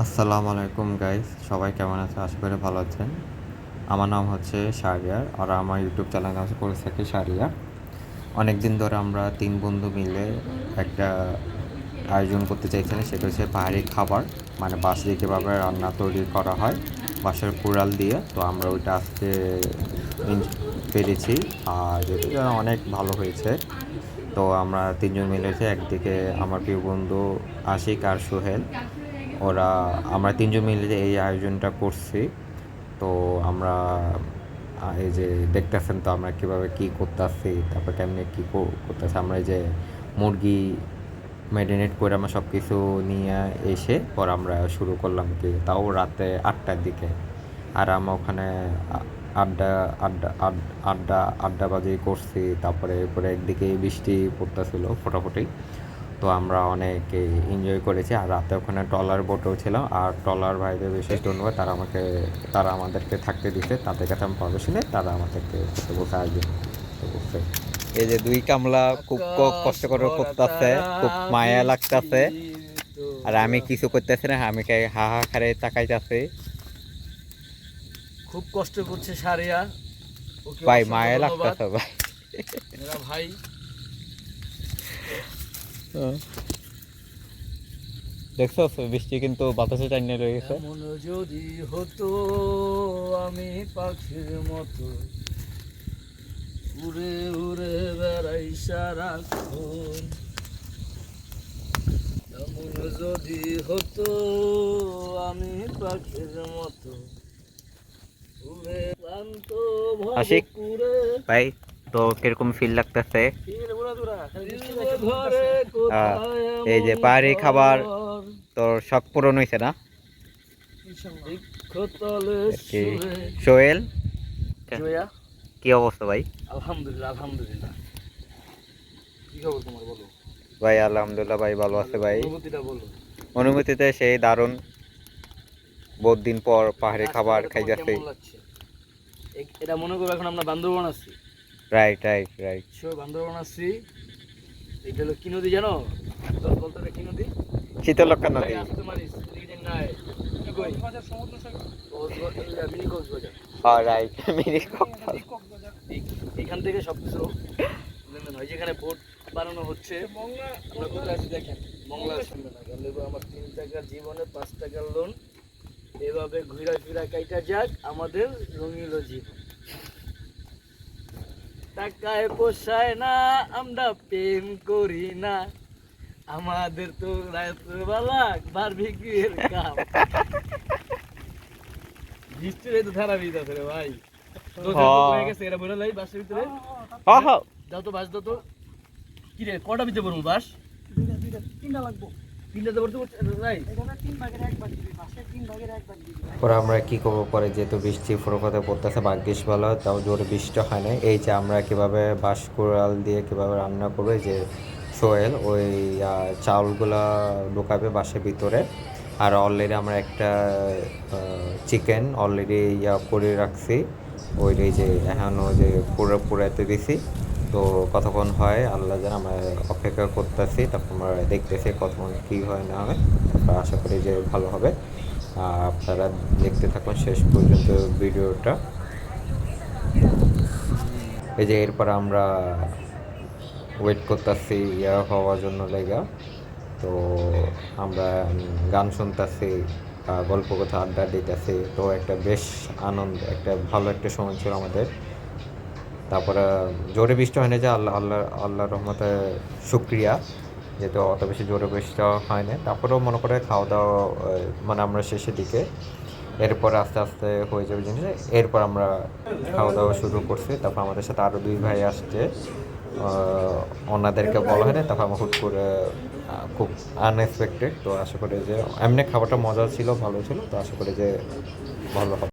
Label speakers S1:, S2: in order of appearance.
S1: আসসালামু আলাইকুম গাইস, সবাই কেমন আছে? আশা করি ভালো আছেন। আমার নাম হচ্ছে শাহরিয়ার আর আমার ইউটিউব চ্যানেল আছে করে থাকি শাহরিয়ার। অনেক দিন ধরে আমরা তিন বন্ধু মিলে একটা আয়োজন করতে চাইছিলাম, সেটা হচ্ছে পাহাড়ি খাবার, মানে বাঁশ দিয়ে কীভাবে রান্না তৈরি করা হয় বাঁশের কুড়াল দিয়ে। তো আমরা ওইটা আজকে পেরেছি আর যেটা অনেক ভালো হয়েছে। তো আমরা তিনজন মিলেছি, একদিকে আমার প্রিয় বন্ধু আশিক আর সোহেল, আমরা তিনজন মিলে যে এই আয়োজনটা করছি। তো আমরা এই যে দেখতেছেন তো আমরা কীভাবে কী করতেছি, তারপর কেমনি কী করতেছি। আমরা এই যে মুরগি ম্যারিনেট করে আমরা সব কিছু নিয়ে এসে পর আমরা শুরু করলাম, কি তাও রাতে 8টার দিকে। আর আমরা ওখানে আড্ডা আড্ডা আড্ডা আড্ডাবাজি করছি। তারপরে এরপরে একদিকে বৃষ্টি পড়তেছিল ফোটাফুটি। তো আমরা অনেক এনজয় করেছি। আর রাতে ওখানে ট্রলার বোটেও ছিলাম, আর ট্রলার ভাইদের বিশেষ ধন্যবাদ, তারা আমাদেরকে থাকতে দিতে। তাদের কাছে আমি পারমিশন নেই, তারা আমাদেরকে করতে বসে আয়োজন করতে। এই যে দুই কামলা খুব কষ্ট করে করতেছে, খুব মায়া লাগতেছে। আর আমি কিছু করতেছি না, আমি হাহাকারে তাকাইতেছি।
S2: খুব কষ্ট করছে সারিয়া,
S1: ভাই মায়া লাগতেছে ভাই,
S2: মেরা ভাই।
S1: দেখছো বৃষ্টি কিন্তু বাতাসে টাইনে রয়ে গেছে।
S2: মন যদি হতো আমি পাখির মতো উড়ে উড়ে বেড়াই সারাক্ষণ, এমন যদি হতো আমি পাখির মতো উড়ে ক্লান্ত
S1: আশিক
S2: ভবপুরে।
S1: ভাই, তো কিরকম ফিল লাগতেছে? এই যে পাহাড়ি খাবার তোর শখ পূরণ হয়েছে না? সোহেল, কি অবস্থা ভাই?
S2: আলহামদুলিল্লাহ আলহামদুলিল্লাহ। কি খবর তোমার বলো?
S1: ভাই আলহামদুলিল্লাহ ভাই, ভালো আছে ভাই।
S2: অনুভূতিটা বলো।
S1: অনুভূতিতে সেই দারুণ, বহুত দিন পর পাহাড়ি খাবার খাইতেছি।
S2: এটা মনে করো এখন আমরা বান্দরবান আছি।
S1: রাইট রাইট রাইট,
S2: বান্দরবান আছি। এটা হলো কি নদী জানো? বলতো কি নদী?
S1: শীতলক্ষা নদী।
S2: এখান থেকে সবকিছু হয়, যেখানে বোট বানানো হচ্ছে। আমরা কোথায় আছি দেখেন, মংলা আমার 3 টাকার জীবনে 5 টাকার লোন, এভাবে ঘুরা ফিরা কাইটা যাক আমাদের রঙিল জীবন। টাকায় পোষায় না, আমরা প্রেম করি না, আমাদের তো রাতবেলা বারবিকিউর কাম। বৃষ্টির এই তো ধারা বিদ আছে রে ভাই। হয়ে গেছে এরা বলে লাই বাসের ভিতরে। দাও তো বাস দাও তো। কি রে কটা ভিতরে বলবো বাস? তিনটা লাগবো। তিনটাতে ভরতে ভাই। এখানে 3 ভাগের 1 ভাগ দিবি, বাসের 3 ভাগের 1 ভাগ দিবি।
S1: পরে আমরা কি করবো, পরে যেহেতু বৃষ্টি ফুরোফাতে পড়তেছে, ভাগ্যিস ভালো তাও জোরে বৃষ্টি হয় না। এই যে আমরা কীভাবে বাঁশ কুড়াল দিয়ে কীভাবে রান্না করবো, যে সোহেল ওই চাউলগুলা ঢোকাবে বাঁশের ভিতরে। আর অলরেডি আমরা একটা চিকেন অলরেডি করে রাখছি, ওইটাই যে এখনও যে পুরাতে দিছি। তো কতক্ষণ হয় আল্লাহ জানে, আমরা অপেক্ষা করতেছি। তারপর আমরা দেখতেছি কতক্ষণ কী হয় না হয়। তারপর আশা করি যে ভালো হবে। আপনারা দেখতে থাকুন শেষ পর্যন্ত ভিডিওটা। এই যে এরপর আমরা ওয়েট করতেছি হওয়ার জন্য লেগা। তো আমরা গান শুনতেছি, গল্প কথা আড্ডা দিতেছি। তো একটা বেশ আনন্দ, একটা ভালো একটা সময় ছিল আমাদের। তারপরে জোরে বৃষ্টি হয় না, যে আল্লাহর রহমতে শুক্রিয়া, যেহেতু অত বেশি জোরে বৃষ্টি হয় না। তারপরেও মনে করে খাওয়া দাওয়া, মানে আমরা শেষের দিকে, এরপর আস্তে আস্তে হয়ে যাবে জিনিস। এরপর আমরা খাওয়া দাওয়া শুরু করছি। তারপর আমাদের সাথে আরও 2 ভাই আসছে, ওনাদেরকে বলা হয় না। তারপর আমার হুট করে খুব আনএক্সপেক্টেড। তো আশা করি যে এমনি খাবারটা মজা ছিল, ভালো ছিল। তো আশা করি যে ভালো হবে।